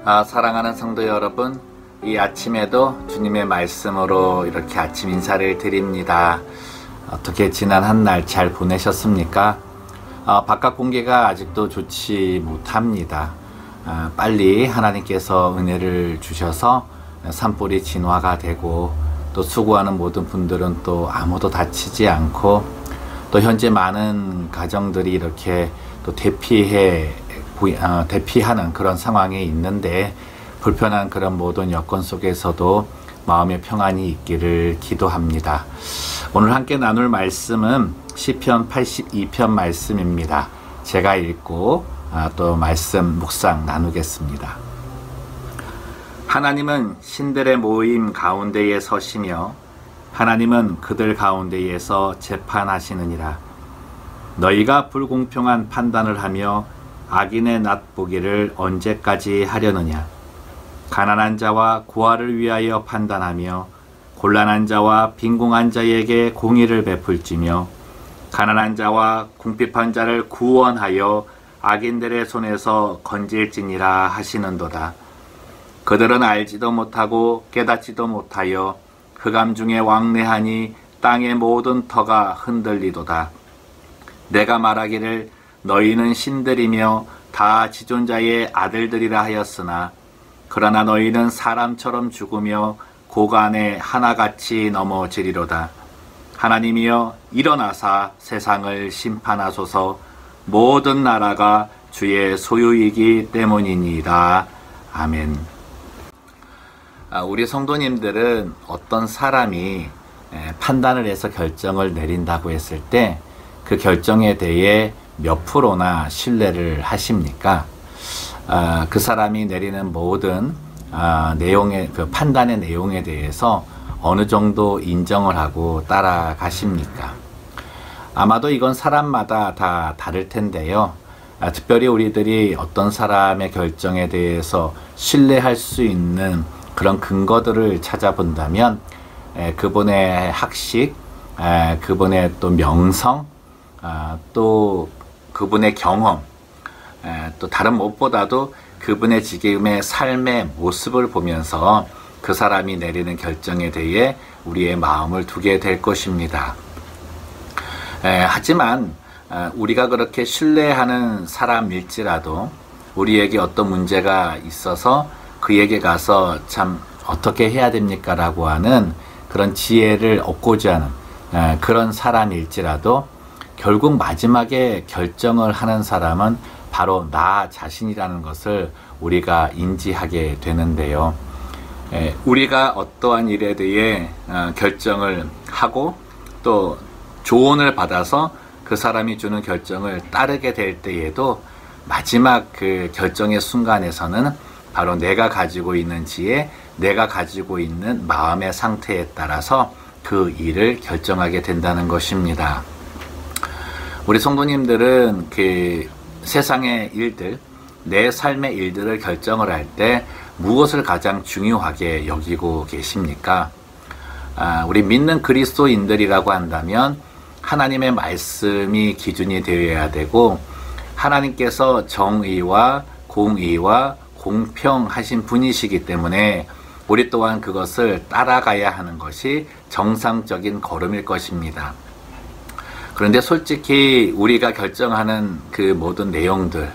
사랑하는 성도 여러분, 이 아침에도 주님의 말씀으로 이렇게 아침 인사를 드립니다. 어떻게 지난 한 날 잘 보내셨습니까? 바깥 공기가 아직도 좋지 못합니다. 빨리 하나님께서 은혜를 주셔서 산불이 진화가 되고, 또 수고하는 모든 분들은 또 아무도 다치지 않고, 또 현재 많은 가정들이 이렇게 또 대피하는 그런 상황에 있는데, 불편한 그런 모든 여건 속에서도 마음의 평안이 있기를 기도합니다. 오늘 함께 나눌 말씀은 시편 82편 말씀입니다. 제가 읽고 또 말씀 묵상 나누겠습니다. 하나님은 신들의 모임 가운데에 서시며 하나님은 그들 가운데에서 재판하시느니라. 너희가 불공평한 판단을 하며 악인의 낫보기를 언제까지 하려느냐. 가난한 자와 고아를 위하여 판단하며 곤란한 자와 빈궁한 자에게 공의를 베풀지며 가난한 자와 궁핍한 자를 구원하여 악인들의 손에서 건질지니라 하시는도다. 그들은 알지도 못하고 깨닫지도 못하여 흑암 중에 왕래하니 땅의 모든 터가 흔들리도다. 내가 말하기를 너희는 신들이며 다 지존자의 아들들이라 하였으나 그러나 너희는 사람처럼 죽으며 고간에 하나같이 넘어지리로다. 하나님이여 일어나사 세상을 심판하소서. 모든 나라가 주의 소유이기 때문이니이다. 아멘. 우리 성도님들은 어떤 사람이 판단을 해서 결정을 내린다고 했을 때 그 결정에 대해 몇 프로나 신뢰를 하십니까? 그 사람이 내리는 모든 내용의 그 판단의 내용에 대해서 어느 정도 인정을 하고 따라가십니까? 아마도 이건 사람마다 다 다를 텐데요. 특별히 우리들이 어떤 사람의 결정에 대해서 신뢰할 수 있는 그런 근거들을 찾아본다면 그분의 학식, 그분의 또 명성, 또 그분의 경험, 또 다른 무엇보다도 그분의 지금의 삶의 모습을 보면서 그 사람이 내리는 결정에 대해 우리의 마음을 두게 될 것입니다. 하지만 우리가 그렇게 신뢰하는 사람일지라도 우리에게 어떤 문제가 있어서 그에게 가서 참 어떻게 해야 됩니까? 라고 하는 그런 지혜를 얻고자 하는 그런 사람일지라도 결국 마지막에 결정을 하는 사람은 바로 나 자신이라는 것을 우리가 인지하게 되는데요. 우리가 어떠한 일에 대해 결정을 하고 또 조언을 받아서 그 사람이 주는 결정을 따르게 될 때에도 마지막 그 결정의 순간에서는 바로 내가 가지고 있는 지혜, 내가 가지고 있는 마음의 상태에 따라서 그 일을 결정하게 된다는 것입니다. 우리 성도님들은 그 세상의 일들, 내 삶의 일들을 결정을 할 때 무엇을 가장 중요하게 여기고 계십니까? 우리 믿는 그리스도인들이라고 한다면 하나님의 말씀이 기준이 되어야 되고, 하나님께서 정의와 공의와 공평하신 분이시기 때문에 우리 또한 그것을 따라가야 하는 것이 정상적인 걸음일 것입니다. 그런데 솔직히 우리가 결정하는 그 모든 내용들,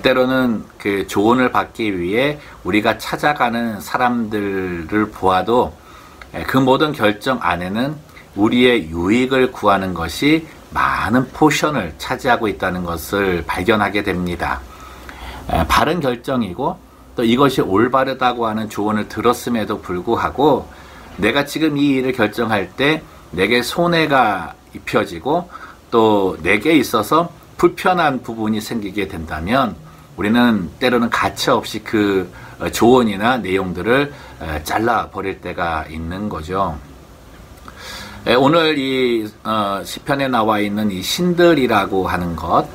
때로는 그 조언을 받기 위해 우리가 찾아가는 사람들을 보아도 그 모든 결정 안에는 우리의 유익을 구하는 것이 많은 포션을 차지하고 있다는 것을 발견하게 됩니다. 바른 결정이고 또 이것이 올바르다고 하는 조언을 들었음에도 불구하고 내가 지금 이 일을 결정할 때 내게 손해가 입혀지고 또 내게 있어서 불편한 부분이 생기게 된다면 우리는 때로는 가차없이 그 조언이나 내용들을 잘라버릴 때가 있는 거죠. 오늘 이 시편에 나와 있는 이 신들이라고 하는 것,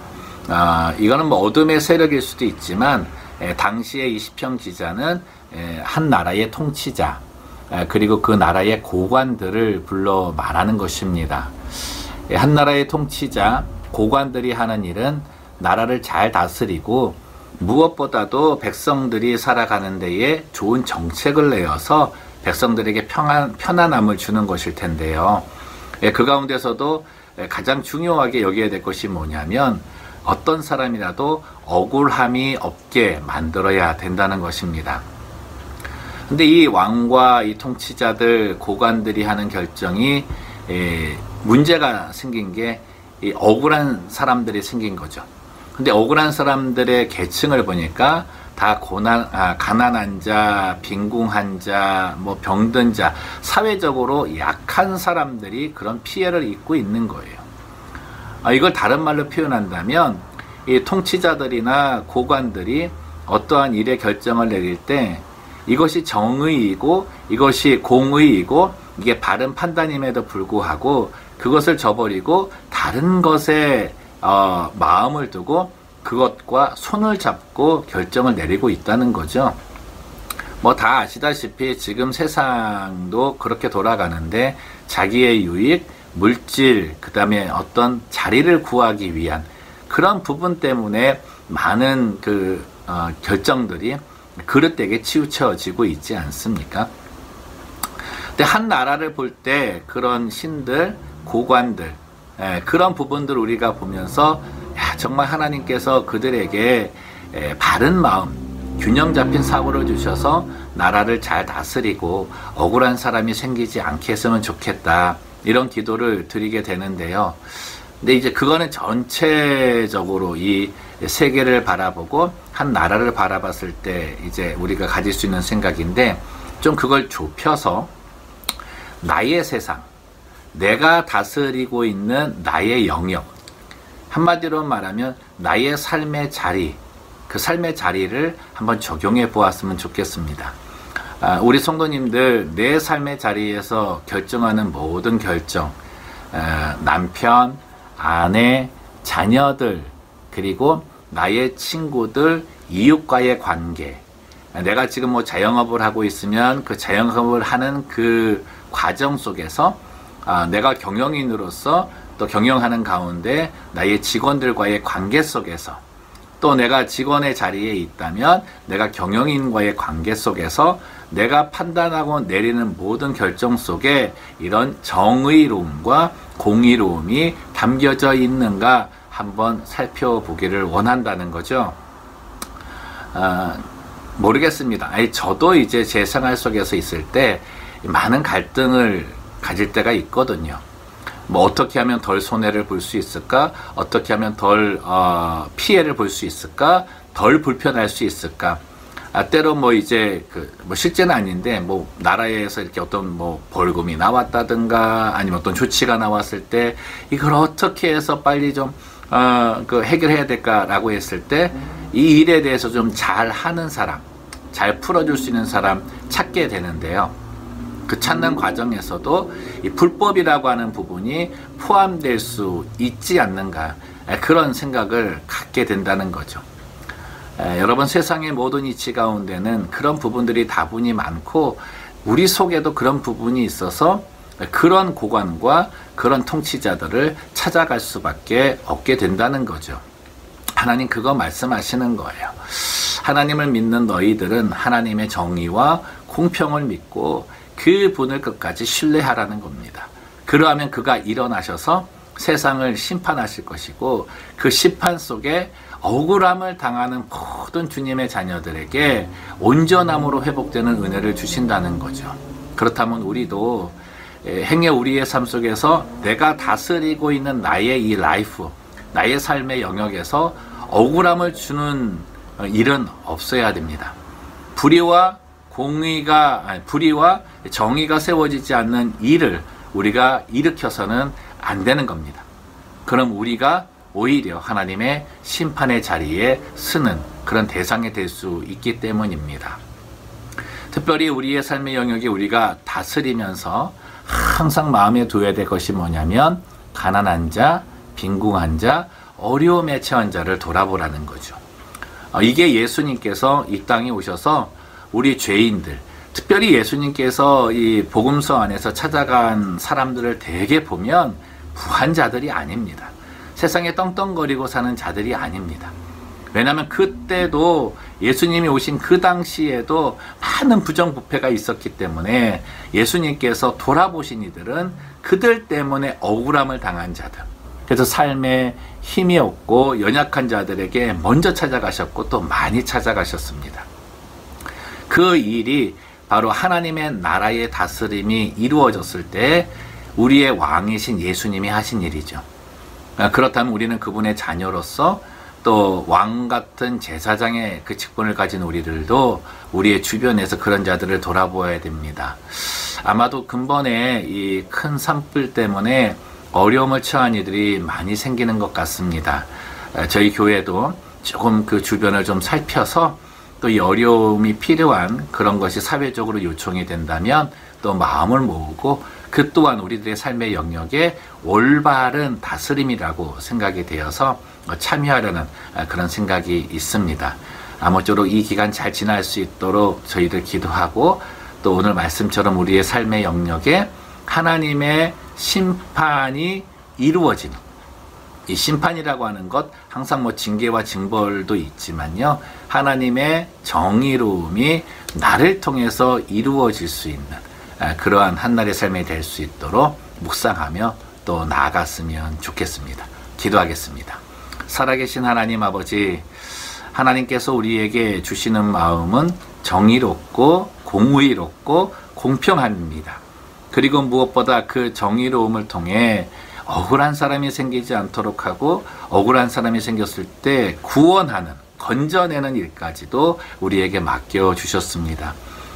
이거는 뭐 어둠의 세력일 수도 있지만 당시에 이 시편 기자는 한 나라의 통치자 그리고 그 나라의 고관들을 불러 말하는 것입니다. 한 나라의 통치자, 고관들이 하는 일은 나라를 잘 다스리고 무엇보다도 백성들이 살아가는 데에 좋은 정책을 내어서 백성들에게 편안함을 주는 것일 텐데요. 그 가운데서도 가장 중요하게 여겨야 될 것이 뭐냐면 어떤 사람이라도 억울함이 없게 만들어야 된다는 것입니다. 근데 이 왕과 이 통치자들, 고관들이 하는 결정이 문제가 생긴 게 이 억울한 사람들이 생긴 거죠. 근데 억울한 사람들의 계층을 보니까 다 가난한 자, 빈궁한 자, 뭐 병든 자, 사회적으로 약한 사람들이 그런 피해를 입고 있는 거예요. 이걸 다른 말로 표현한다면 이 통치자들이나 고관들이 어떠한 일의 결정을 내릴 때 이것이 정의이고 이것이 공의이고 이게 바른 판단임에도 불구하고 그것을 저버리고 다른 것에 마음을 두고 그것과 손을 잡고 결정을 내리고 있다는 거죠. 뭐 다 아시다시피 지금 세상도 그렇게 돌아가는데 자기의 유익, 물질, 그 다음에 어떤 자리를 구하기 위한 그런 부분 때문에 많은 결정들이 그릇되게 치우쳐지고 있지 않습니까? 근데 한 나라를 볼 때 그런 신들, 고관들, 그런 부분들을 우리가 보면서 정말 하나님께서 그들에게 바른 마음, 균형 잡힌 사고를 주셔서 나라를 잘 다스리고 억울한 사람이 생기지 않게 했으면 좋겠다, 이런 기도를 드리게 되는데요. 근데 이제 그거는 전체적으로 이 세계를 바라보고 한 나라를 바라봤을 때 이제 우리가 가질 수 있는 생각인데, 좀 그걸 좁혀서 나의 세상, 내가 다스리고 있는 나의 영역, 한마디로 말하면 나의 삶의 자리, 그 삶의 자리를 한번 적용해 보았으면 좋겠습니다. 우리 성도님들, 내 삶의 자리에서 결정하는 모든 결정, 남편, 아내, 자녀들, 그리고 나의 친구들, 이웃과의 관계, 내가 지금 뭐 자영업을 하고 있으면 그 자영업을 하는 그 과정 속에서 내가 경영인으로서 또 경영하는 가운데 나의 직원들과의 관계 속에서, 또 내가 직원의 자리에 있다면 내가 경영인과의 관계 속에서 내가 판단하고 내리는 모든 결정 속에 이런 정의로움과 공의로움이 담겨져 있는가 한번 살펴보기를 원한다는 거죠. 모르겠습니다. 저도 이제 제 생활 속에서 있을 때 많은 갈등을 가질 때가 있거든요. 뭐 어떻게 하면 덜 손해를 볼 수 있을까? 어떻게 하면 덜 피해를 볼 수 있을까? 덜 불편할 수 있을까? 때로 뭐 이제 뭐 실제는 아닌데 뭐 나라에서 이렇게 어떤 뭐 벌금이 나왔다든가 아니면 어떤 조치가 나왔을 때 이걸 어떻게 해서 빨리 좀 해결해야 될까라고 했을 때 이 일에 대해서 좀 잘하는 사람, 잘 풀어줄 수 있는 사람 찾게 되는데요. 그 찾는 과정에서도 이 불법이라고 하는 부분이 포함될 수 있지 않는가, 그런 생각을 갖게 된다는 거죠. 여러분, 세상의 모든 이치 가운데는 그런 부분들이 다분히 많고 우리 속에도 그런 부분이 있어서 그런 고관과 그런 통치자들을 찾아갈 수밖에 없게 된다는 거죠. 하나님 그거 말씀하시는 거예요. 하나님을 믿는 너희들은 하나님의 정의와 공평을 믿고 그 분을 끝까지 신뢰하라는 겁니다. 그러하면 그가 일어나셔서 세상을 심판하실 것이고 그 심판 속에 억울함을 당하는 모든 주님의 자녀들에게 온전함으로 회복되는 은혜를 주신다는 거죠. 그렇다면 우리도 행여 우리의 삶 속에서 내가 다스리고 있는 나의 이 라이프, 나의 삶의 영역에서 억울함을 주는 일은 없어야 됩니다. 불의와 정의가 세워지지 않는 일을 우리가 일으켜서는 안 되는 겁니다. 그럼 우리가 오히려 하나님의 심판의 자리에 서는 그런 대상이 될 수 있기 때문입니다. 특별히 우리의 삶의 영역에 우리가 다스리면서 항상 마음에 둬야 될 것이 뭐냐면 가난한 자, 빈궁한 자, 어려움에 처한 자를 돌아보라는 거죠. 이게 예수님께서 이 땅에 오셔서 우리 죄인들, 특별히 예수님께서 이 복음서 안에서 찾아간 사람들을 대개 보면 부한 자들이 아닙니다. 세상에 떵떵거리고 사는 자들이 아닙니다. 왜냐하면 그때도 예수님이 오신 그 당시에도 많은 부정부패가 있었기 때문에 예수님께서 돌아보신 이들은 그들 때문에 억울함을 당한 자들, 그래서 삶에 힘이 없고 연약한 자들에게 먼저 찾아가셨고 또 많이 찾아가셨습니다. 그 일이 바로 하나님의 나라의 다스림이 이루어졌을 때 우리의 왕이신 예수님이 하신 일이죠. 그렇다면 우리는 그분의 자녀로서 또 왕 같은 제사장의 그 직분을 가진 우리들도 우리의 주변에서 그런 자들을 돌아보아야 됩니다. 아마도 근본에 이 큰 산불 때문에 어려움을 처한 이들이 많이 생기는 것 같습니다. 저희 교회도 조금 그 주변을 좀 살펴서 또 이 어려움이 필요한 그런 것이 사회적으로 요청이 된다면 또 마음을 모으고 그 또한 우리들의 삶의 영역에 올바른 다스림이라고 생각이 되어서 참여하려는 그런 생각이 있습니다. 아무쪼록 이 기간 잘 지날 수 있도록 저희들 기도하고 또 오늘 말씀처럼 우리의 삶의 영역에 하나님의 심판이 이루어지는, 이 심판이라고 하는 것 항상 뭐 징계와 징벌도 있지만요, 하나님의 정의로움이 나를 통해서 이루어질 수 있는 그러한 한날의 삶이 될 수 있도록 묵상하며 또 나아갔으면 좋겠습니다. 기도하겠습니다. 살아계신 하나님 아버지, 하나님께서 우리에게 주시는 마음은 정의롭고 공의롭고 공평합니다. 그리고 무엇보다 그 정의로움을 통해 억울한 사람이 생기지 않도록 하고 억울한 사람이 생겼을 때 구원하는, 건져내는 일까지도 우리에게 맡겨주셨습니다.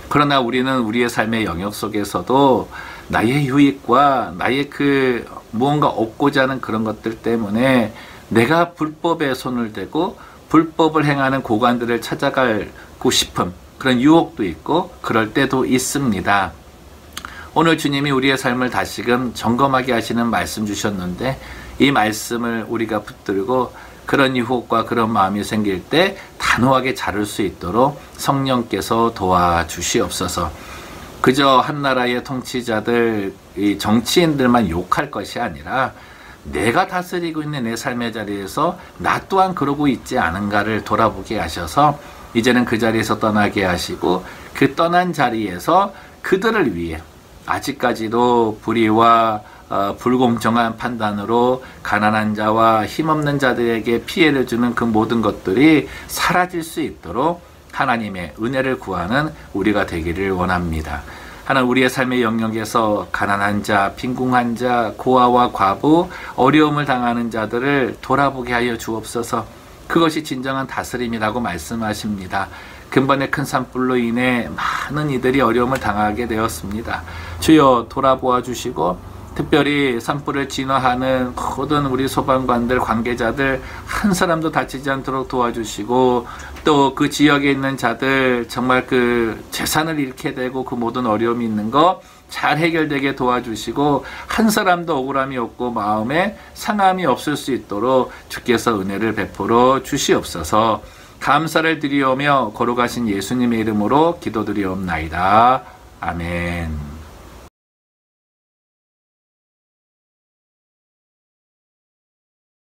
그러나 우리는 우리의 삶의 영역 속에서도 나의 유익과 나의 그 무언가 얻고자 하는 그런 것들 때문에 내가 불법에 손을 대고 불법을 행하는 고관들을 찾아가고 싶은 그런 유혹도 있고 그럴 때도 있습니다. 오늘 주님이 우리의 삶을 다시금 점검하게 하시는 말씀 주셨는데 이 말씀을 우리가 붙들고 그런 유혹과 그런 마음이 생길 때 단호하게 자를 수 있도록 성령께서 도와주시옵소서. 그저 한 나라의 통치자들, 이 정치인들만 욕할 것이 아니라 내가 다스리고 있는 내 삶의 자리에서 나 또한 그러고 있지 않은가를 돌아보게 하셔서 이제는 그 자리에서 떠나게 하시고 그 떠난 자리에서 그들을 위해 아직까지도 불의와 불공정한 판단으로 가난한 자와 힘없는 자들에게 피해를 주는 그 모든 것들이 사라질 수 있도록 하나님의 은혜를 구하는 우리가 되기를 원합니다. 하나님, 우리의 삶의 영역에서 가난한 자, 빈궁한 자, 고아와 과부, 어려움을 당하는 자들을 돌아보게 하여 주옵소서. 그것이 진정한 다스림이라고 말씀하십니다. 근본의 큰 산불로 인해 많은 이들이 어려움을 당하게 되었습니다. 주여 돌아보아 주시고 특별히 산불을 진화하는 모든 우리 소방관들, 관계자들 한 사람도 다치지 않도록 도와주시고 또 그 지역에 있는 자들 정말 그 재산을 잃게 되고 그 모든 어려움이 있는 거 잘 해결되게 도와주시고 한 사람도 억울함이 없고 마음에 상함이 없을 수 있도록 주께서 은혜를 베풀어 주시옵소서. 감사를 드리오며 거룩하신 예수님의 이름으로 기도드리옵나이다. 아멘.